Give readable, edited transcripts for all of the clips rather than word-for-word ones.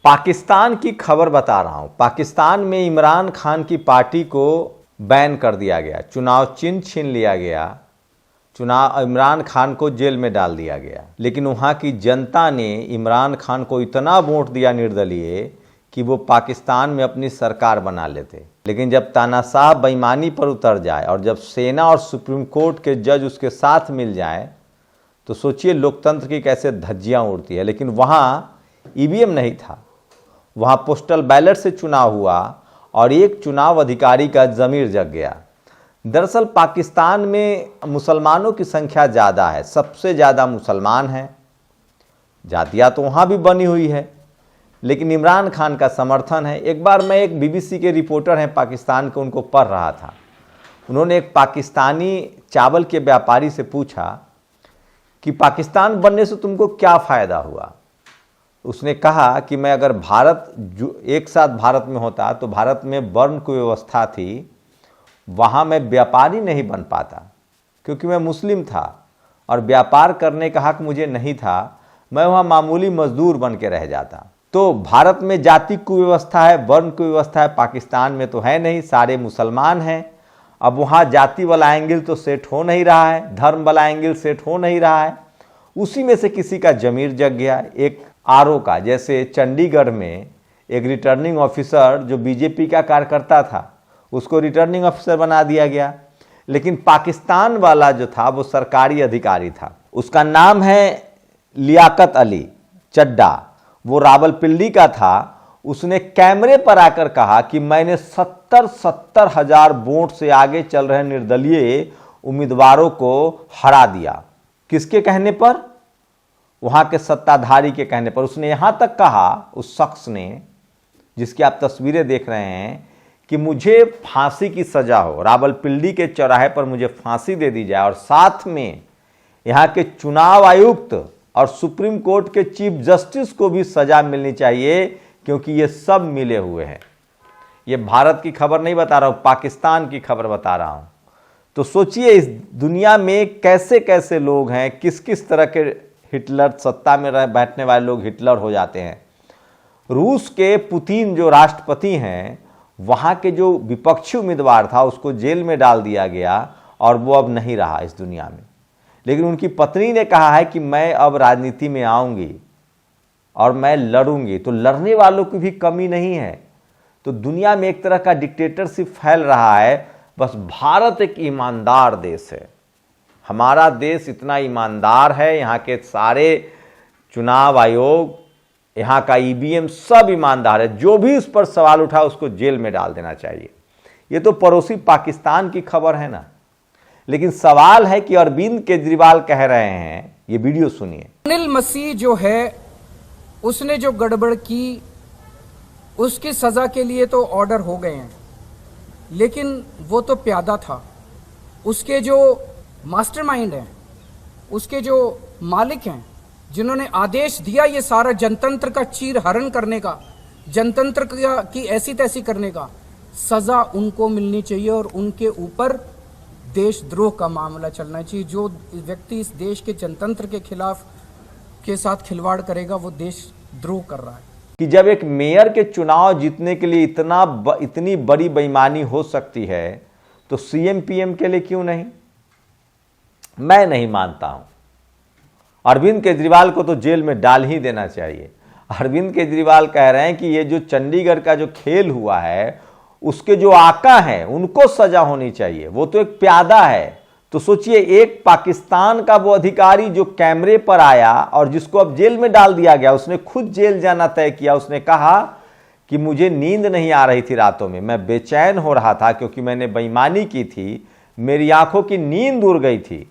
पाकिस्तान की खबर बता रहा हूं। पाकिस्तान में इमरान खान की पार्टी को बैन कर दिया गया, चुनाव चिन्ह छीन लिया गया, इमरान खान को जेल में डाल दिया गया। लेकिन वहां की जनता ने इमरान खान को इतना वोट दिया निर्दलीय कि वो पाकिस्तान में अपनी सरकार बना लेते। लेकिन जब तानाशाह बेईमानी पर उतर जाए और जब सेना और सुप्रीम कोर्ट के जज उसके साथ मिल जाए तो सोचिए लोकतंत्र की कैसे धज्जियां उड़ती है। लेकिन वहां ईवीएम नहीं था, वहां पोस्टल बैलेट से चुनाव हुआ और एक चुनाव अधिकारी का ज़मीर जग गया। दरअसल पाकिस्तान में मुसलमानों की संख्या ज़्यादा है, सबसे ज़्यादा मुसलमान हैं, जातियाँ तो वहाँ भी बनी हुई है, लेकिन इमरान खान का समर्थन है। एक बार मैं एक बीबीसी के रिपोर्टर हैं पाकिस्तान के, उनको पढ़ रहा था। उन्होंने एक पाकिस्तानी चावल के व्यापारी से पूछा कि पाकिस्तान बनने से तुमको क्या फ़ायदा हुआ। उसने कहा कि मैं अगर भारत एक साथ भारत में होता तो भारत में वर्ण की व्यवस्था थी, वहाँ मैं व्यापारी नहीं बन पाता क्योंकि मैं मुस्लिम था और व्यापार करने का हक मुझे नहीं था, मैं वहाँ मामूली मजदूर बन के रह जाता। तो भारत में जाति कुव्यवस्था है, वर्ण कुव्यवस्था है, पाकिस्तान में तो है नहीं, सारे मुसलमान हैं। अब वहाँ जाति वाला एंगल तो सेट हो नहीं रहा है, धर्म वाला एंगल सेट हो नहीं रहा है। उसी में से किसी का ज़मीर जग गया, एक आरओ का। जैसे चंडीगढ़ में एक रिटर्निंग ऑफिसर जो बीजेपी का कार्यकर्ता था उसको रिटर्निंग ऑफिसर बना दिया गया, लेकिन पाकिस्तान वाला जो था वो सरकारी अधिकारी था, उसका नाम है लियाकत अली चड्डा, वो रावलपिंडी का था। उसने कैमरे पर आकर कहा कि मैंने 70 हजार वोट से आगे चल रहे निर्दलीय उम्मीदवारों को हरा दिया। किसके कहने पर? वहां के सत्ताधारी के कहने पर। उसने यहां तक कहा, उस शख्स ने, जिसकी आप तस्वीरें देख रहे हैं, कि मुझे फांसी की सजा हो, रावलपिंडी के चौराहे पर मुझे फांसी दे दी जाए और साथ में यहाँ के चुनाव आयुक्त और सुप्रीम कोर्ट के चीफ जस्टिस को भी सजा मिलनी चाहिए, क्योंकि ये सब मिले हुए हैं। ये भारत की खबर नहीं बता रहा हूँ, पाकिस्तान की खबर बता रहा हूँ। तो सोचिए इस दुनिया में कैसे कैसे लोग हैं, किस किस तरह के हिटलर, सत्ता में बैठने वाले लोग हिटलर हो जाते हैं। रूस के पुतिन जो राष्ट्रपति हैं, वहाँ के जो विपक्षी उम्मीदवार था उसको जेल में डाल दिया गया और वो अब नहीं रहा इस दुनिया में। लेकिन उनकी पत्नी ने कहा है कि मैं अब राजनीति में आऊँगी और मैं लड़ूंगी। तो लड़ने वालों की भी कमी नहीं है। तो दुनिया में एक तरह का डिक्टेटरशिप फैल रहा है। बस भारत एक ईमानदार देश है, हमारा देश इतना ईमानदार है, यहाँ के सारे चुनाव आयोग, यहाँ का ईवीएम सब ईमानदार है। जो भी उस पर सवाल उठा उसको जेल में डाल देना चाहिए। ये तो पड़ोसी पाकिस्तान की खबर है ना। लेकिन सवाल है कि अरविंद केजरीवाल कह रहे हैं, ये वीडियो सुनिए। अनिल मसीह जो है उसने जो गड़बड़ की उसकी सजा के लिए तो ऑर्डर हो गए हैं, लेकिन वो तो प्यादा था। उसके जो मास्टरमाइंड हैं, उसके जो मालिक हैं, जिन्होंने आदेश दिया ये सारा जनतंत्र का चीरहरण करने का, जनतंत्र की ऐसी तैसी करने का, सजा उनको मिलनी चाहिए और उनके ऊपर देशद्रोह का मामला चलना चाहिए। जो व्यक्ति इस देश के जनतंत्र के खिलाफ के साथ खिलवाड़ करेगा वो देशद्रोह कर रहा है। कि जब एक मेयर के चुनाव जीतने के लिए इतनी बड़ी बेईमानी हो सकती है तो सीएम पीएम के लिए क्यों नहीं? मैं नहीं मानता हूं। अरविंद केजरीवाल को तो जेल में डाल ही देना चाहिए। अरविंद केजरीवाल कह रहे हैं कि ये जो चंडीगढ़ का जो खेल हुआ है उसके जो आका हैं उनको सजा होनी चाहिए, वो तो एक प्यादा है। तो सोचिए एक पाकिस्तान का वो अधिकारी जो कैमरे पर आया और जिसको अब जेल में डाल दिया गया, उसने खुद जेल जाना तय किया। उसने कहा कि मुझे नींद नहीं आ रही थी रातों में, मैं बेचैन हो रहा था क्योंकि मैंने बेईमानी की थी, मेरी आंखों की नींद उड़ गई थी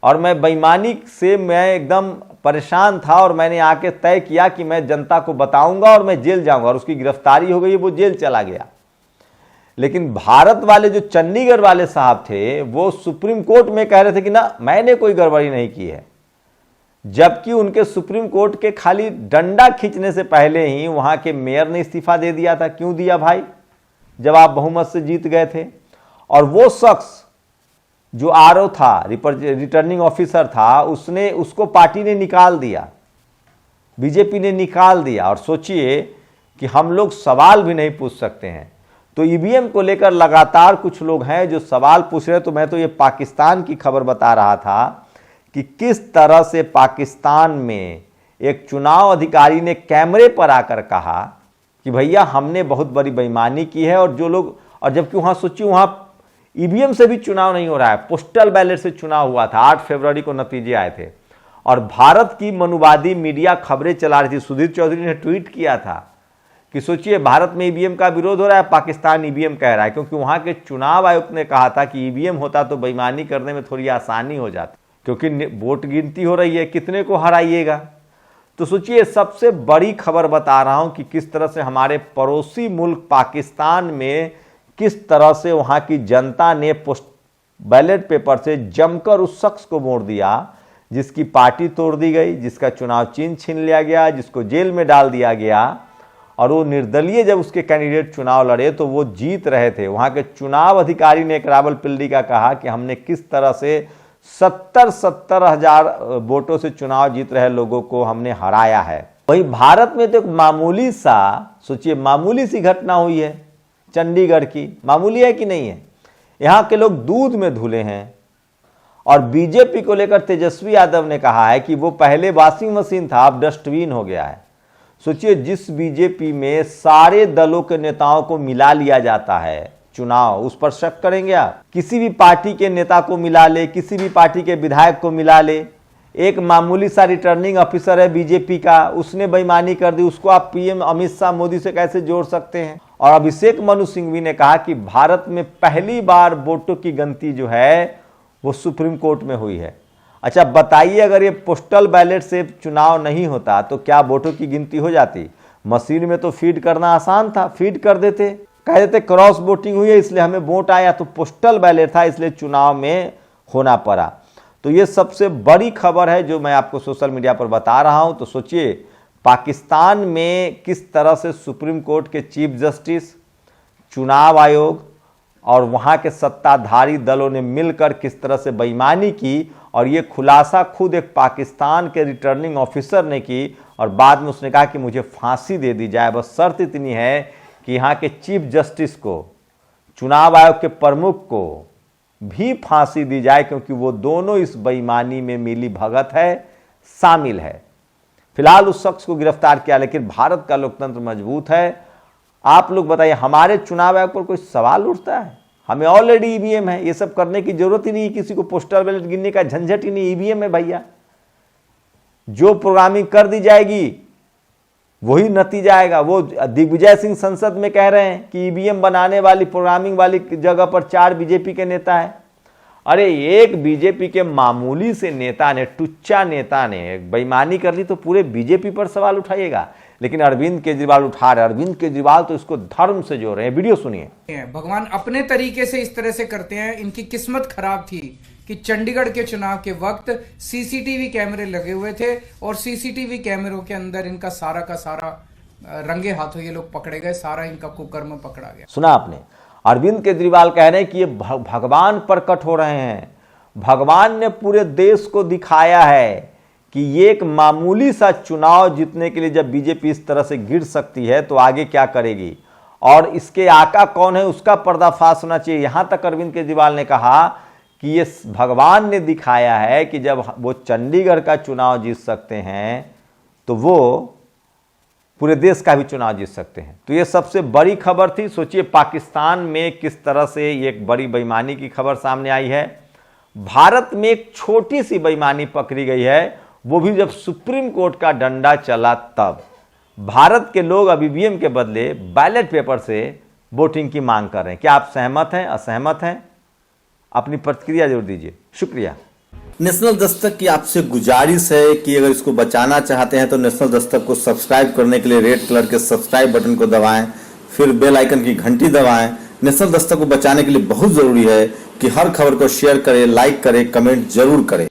और मैं बेईमानी से मैं एकदम परेशान था और मैंने आके तय किया कि मैं जनता को बताऊंगा और मैं जेल जाऊंगा, और उसकी गिरफ्तारी हो गई, वो जेल चला गया। लेकिन भारत वाले जो चंडीगढ़ वाले साहब थे वो सुप्रीम कोर्ट में कह रहे थे कि ना मैंने कोई गड़बड़ी नहीं की है, जबकि उनके सुप्रीम कोर्ट के खाली डंडा खींचने से पहले ही वहां के मेयर ने इस्तीफा दे दिया था। क्यों दिया भाई, जब आप बहुमत से जीत गए थे? और वो शख्स जो आरओ था, रिटर्निंग ऑफिसर था, उसको पार्टी ने निकाल दिया। बीजेपी ने निकाल दिया। और सोचिए कि हम लोग सवाल भी नहीं पूछ सकते हैं, तो ईवीएम को लेकर लगातार कुछ लोग हैं जो सवाल पूछ रहे हैं। तो मैं तो ये पाकिस्तान की खबर बता रहा था कि किस तरह से पाकिस्तान में एक चुनाव अधिकारी ने कैमरे पर आकर कहा कि भैया हमने बहुत बड़ी बेईमानी की है। और जो लोग, और जबकि वहाँ सोचिए वहाँ ईवीएम से भी चुनाव नहीं हो रहा है, पोस्टल बैलेट से चुनाव हुआ था। 8 फरवरी को नतीजे आए थे और भारत की मनुवादी मीडिया खबरें चला रही थी। सुधीर चौधरी ने ट्वीट किया था कि सोचिए भारत में ईवीएम का विरोध हो रहा है, पाकिस्तान ईवीएम कह रहा है, क्योंकि वहां के चुनाव आयुक्त ने कहा था कि ईवीएम होता तो बेईमानी करने में थोड़ी आसानी हो जाती, क्योंकि वोट गिनती हो रही है, कितने को हराइएगा। तो सोचिए सबसे बड़ी खबर बता रहा हूं कि किस तरह से हमारे पड़ोसी मुल्क पाकिस्तान में किस तरह से वहां की जनता ने बैलेट पेपर से जमकर उस शख्स को वोट दिया जिसकी पार्टी तोड़ दी गई, जिसका चुनाव चिन्ह छीन लिया गया, जिसको जेल में डाल दिया गया। और वो निर्दलीय जब उसके कैंडिडेट चुनाव लड़े तो वो जीत रहे थे। वहां के चुनाव अधिकारी ने एक रावलपिंडी का कहा कि हमने किस तरह से 70 हजार वोटों से चुनाव जीत रहे लोगों को हमने हराया है। वहीं भारत में तो एक मामूली सा, सोचिए मामूली सी घटना हुई है चंडीगढ़ की। मामूली है कि नहीं है? यहां के लोग दूध में धुले हैं। और बीजेपी को लेकर तेजस्वी यादव ने कहा है कि वो पहले वॉशिंग मशीन था, अब डस्टबिन हो गया है। सोचिए जिस बीजेपी में सारे दलों के नेताओं को मिला लिया जाता है चुनाव, उस पर शक करेंगे आप? किसी भी पार्टी के नेता को मिला ले, किसी भी पार्टी के विधायक को मिला ले, एक मामूली सा रिटर्निंग ऑफिसर है बीजेपी का, उसने बेईमानी कर दी, उसको आप पीएम अमित शाह मोदी से कैसे जोड़ सकते हैं? और अभिषेक मनु सिंघवी ने कहा कि भारत में पहली बार वोटों की गिनती जो है वो सुप्रीम कोर्ट में हुई है। अच्छा बताइए, अगर ये पोस्टल बैलेट से चुनाव नहीं होता तो क्या वोटों की गिनती हो जाती? मशीन में तो फीड करना आसान था, फीड कर देते, कह देते क्रॉस वोटिंग हुई है इसलिए हमें वोट आया, तो पोस्टल बैलेट था इसलिए चुनाव में होना पड़ा। तो ये सबसे बड़ी खबर है जो मैं आपको सोशल मीडिया पर बता रहा हूं। तो सोचिए पाकिस्तान में किस तरह से सुप्रीम कोर्ट के चीफ जस्टिस, चुनाव आयोग और वहां के सत्ताधारी दलों ने मिलकर किस तरह से बेईमानी की। और ये खुलासा खुद एक पाकिस्तान के रिटर्निंग ऑफिसर ने की और बाद में उसने कहा कि मुझे फांसी दे दी जाए, बस शर्त इतनी है कि यहाँ के चीफ जस्टिस को, चुनाव आयोग के प्रमुख को भी फांसी दी जाए, क्योंकि वो दोनों इस बेईमानी में मिली भगत है, शामिल है। फिलहाल उस शख्स को गिरफ्तार किया, लेकिन भारत का लोकतंत्र मजबूत है। आप लोग बताइए हमारे चुनाव आयोग पर कोई सवाल उठता है? हमें ऑलरेडी ईवीएम है, ये सब करने की जरूरत ही नहीं, किसी को पोस्टल बैलेट गिनने का झंझट ही नहीं, ईवीएम है भैया। जो प्रोग्रामिंग कर दी जाएगी वही नतीजा आएगा। वो दिग्विजय सिंह संसद में कह रहे हैं कि ईवीएम बनाने वाली, प्रोग्रामिंग वाली जगह पर 4 बीजेपी के नेता हैं। अरे एक बीजेपी के मामूली से नेता ने, टुच्चा नेता ने बेईमानी कर ली तो पूरे बीजेपी पर सवाल उठाइएगा। लेकिन अरविंद केजरीवाल उठा रहे, अरविंद केजरीवाल तो इसको धर्म से जोड़ रहे हैं। वीडियो सुनिए। भगवान अपने तरीके से इस तरह से करते हैं। इनकी किस्मत खराब थी कि चंडीगढ़ के चुनाव के वक्त सीसीटीवी कैमरे लगे हुए थे और सीसीटीवी कैमरों के अंदर इनका सारा का सारा रंगे हाथों ये लोग पकड़े गए, सारा इनका कुकर्म पकड़ा गया। सुना आपने? अरविंद केजरीवाल कह रहे हैं कि ये भगवान प्रकट हो रहे हैं। भगवान ने पूरे देश को दिखाया है कि ये एक मामूली सा चुनाव जीतने के लिए जब बीजेपी इस तरह से गिर सकती है तो आगे क्या करेगी, और इसके आका कौन है उसका पर्दाफाश होना चाहिए। यहां तक अरविंद केजरीवाल ने कहा कि ये भगवान ने दिखाया है कि जब वो चंडीगढ़ का चुनाव जीत सकते हैं तो वो पूरे देश का भी चुनाव जीत सकते हैं। तो ये सबसे बड़ी खबर थी। सोचिए पाकिस्तान में किस तरह से एक बड़ी बेईमानी की खबर सामने आई है। भारत में एक छोटी सी बेईमानी पकड़ी गई है, वो भी जब सुप्रीम कोर्ट का डंडा चला तब। भारत के लोग अब ईवीएम के बदले बैलेट पेपर से वोटिंग की मांग कर रहे हैं। क्या आप सहमत हैं, असहमत हैं? अपनी प्रतिक्रिया जरूर दीजिए। शुक्रिया। नेशनल दस्तक की आपसे गुजारिश है कि अगर इसको बचाना चाहते हैं तो नेशनल दस्तक को सब्सक्राइब करने के लिए रेड कलर के सब्सक्राइब बटन को दबाएं, फिर बेल आइकन की घंटी दबाएं। नेशनल दस्तक को बचाने के लिए बहुत जरूरी है कि हर खबर को शेयर करें, लाइक करें, कमेंट जरूर करें।